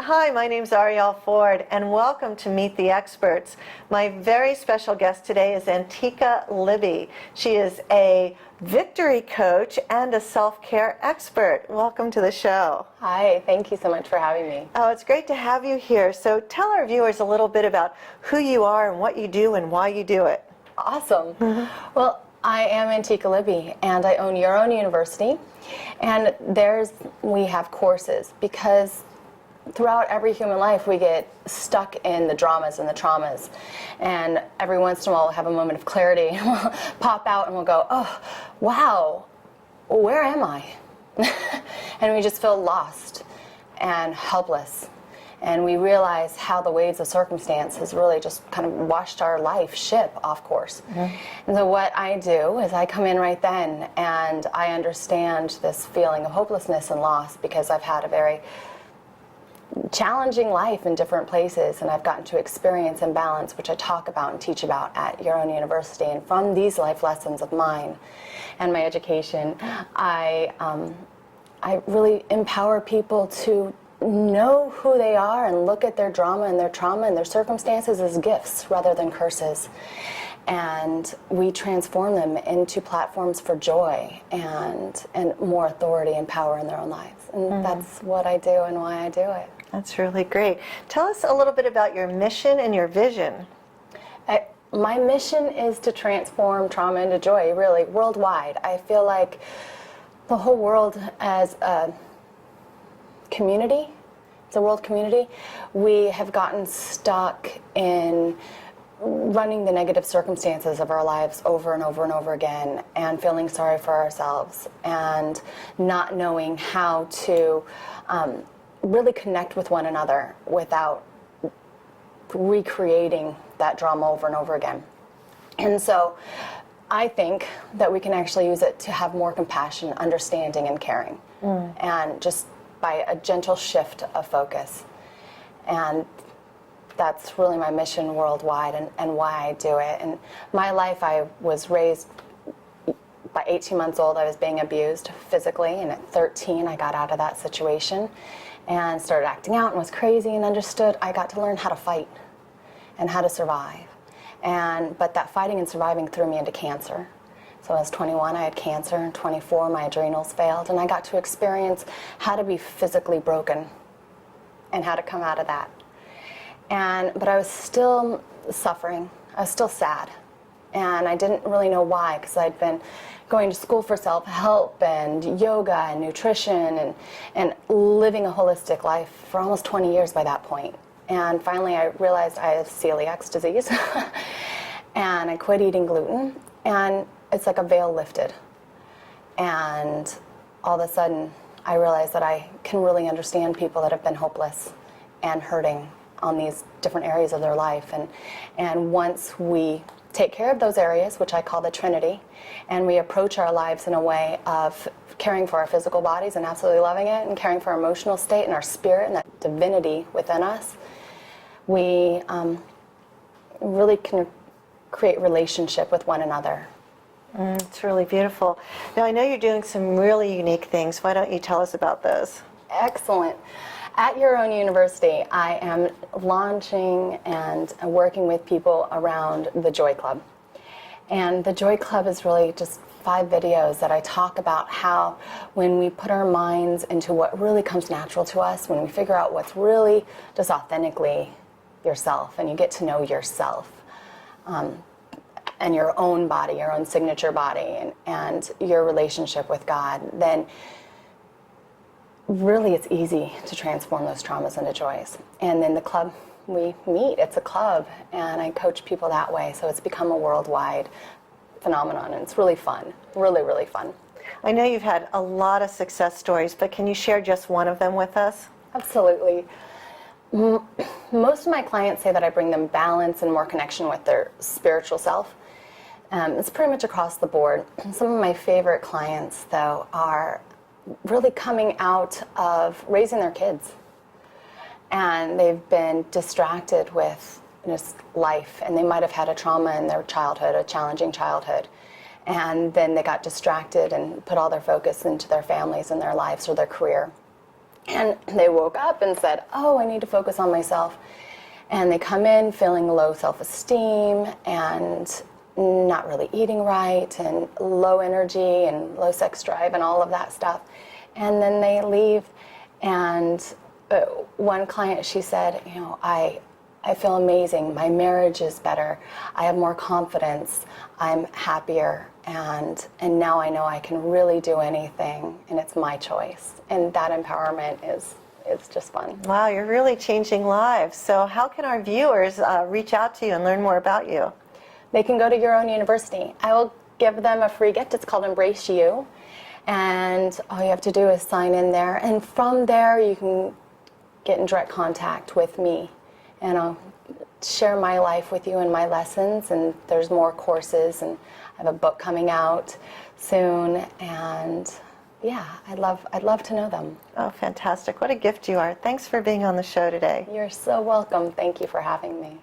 Hi, my name's Arielle Ford, and welcome to Meet the Experts. My very special guest today is Antika Libby. She is a victory coach and a self-care expert. Welcome to the show. Hi, thank you so much for having me. Oh, it's great to have you here. So tell our viewers a little bit about who you are and what you do and why you do it. Awesome. Well, I am Antika Libby, and I own Your Own University, and we have courses because throughout every human life, we get stuck in the dramas and the traumas. And every once in a while, we'll have a moment of clarity. We'll pop out and we'll go, oh, wow, where am I? And we just feel lost and helpless. And we realize how the waves of circumstance has really just kind of washed our life ship off course. Mm-hmm. And so what I do is I come in right then and I understand this feeling of hopelessness and loss because I've had a very challenging life in different places, and I've gotten to experience imbalance, which I talk about and teach about at Your Own University. And from these life lessons of mine and my education, I really empower people to know who they are and look at their drama and their trauma and their circumstances as gifts rather than curses. And we transform them into platforms for joy and more authority and power in their own lives. And that's what I do and why I do it. That's really great. Tell us a little bit about your mission and your vision. My mission is to transform trauma into joy, really, worldwide. I feel like the whole world as a community, it's a world community, we have gotten stuck in running the negative circumstances of our lives over and over and over again and feeling sorry for ourselves and not knowing how to really connect with one another without recreating that drama over and over again. And so I think that we can actually use it to have more compassion, understanding, and caring, and just by a gentle shift of focus. And that's really my mission worldwide and why I do it. And my life, I was raised, by 18 months old, I was being abused physically, and at 13, I got out of that situation and started acting out and was crazy and understood I got to learn how to fight and how to survive. But that fighting and surviving threw me into cancer. So I was 21, I had cancer, and 24, my adrenals failed, and I got to experience how to be physically broken and how to come out of that. But I was still suffering. I was still sad. And I didn't really know why, because I'd been going to school for self-help and yoga and nutrition and living a holistic life for almost 20 years by that point. And finally I realized I have celiac disease and I quit eating gluten, and it's like a veil lifted. And all of a sudden I realized that I can really understand people that have been hopeless and hurting on these different areas of their life. And once we take care of those areas, which I call the Trinity, and we approach our lives in a way of caring for our physical bodies and absolutely loving it, and caring for our emotional state and our spirit and that divinity within us, we really can create relationship with one another. It's really beautiful. Now, I know you're doing some really unique things. Why don't you tell us about those? Excellent. At Your Own University, I am launching and working with people around the Joy Club. And the Joy Club is really just 5 videos that I talk about how when we put our minds into what really comes natural to us, when we figure out what's really just authentically yourself, and you get to know yourself, and your own body, your own signature body, and your relationship with God, then really it's easy to transform those traumas into joys. And then the club, we meet, it's a club, and I coach people that way, so it's become a worldwide phenomenon, and it's really fun, really, really fun. I know you've had a lot of success stories, but can you share just one of them with us? Absolutely. Most of my clients say that I bring them balance and more connection with their spiritual self. It's pretty much across the board. Some of my favorite clients, though, are really coming out of raising their kids. And they've been distracted with just life, and they might have had a trauma in their childhood, a challenging childhood. And then they got distracted and put all their focus into their families and their lives or their career. And they woke up and said, oh, I need to focus on myself. And they come in feeling low self-esteem and not really eating right and low energy and low sex drive and all of that stuff. And then they leave, and one client, she said, you know, I feel amazing. My marriage is better. I have more confidence. I'm happier. And now I know I can really do anything, and it's my choice. And that empowerment is just fun. Wow, you're really changing lives. So how can our viewers reach out to you and learn more about you? They can go to Your Own University. I will give them a free gift. It's called Embrace You. And all you have to do is sign in there. And from there, you can get in direct contact with me. And I'll share my life with you and my lessons. And there's more courses. And I have a book coming out soon. And yeah, I'd love to know them. Oh, fantastic. What a gift you are. Thanks for being on the show today. You're so welcome. Thank you for having me.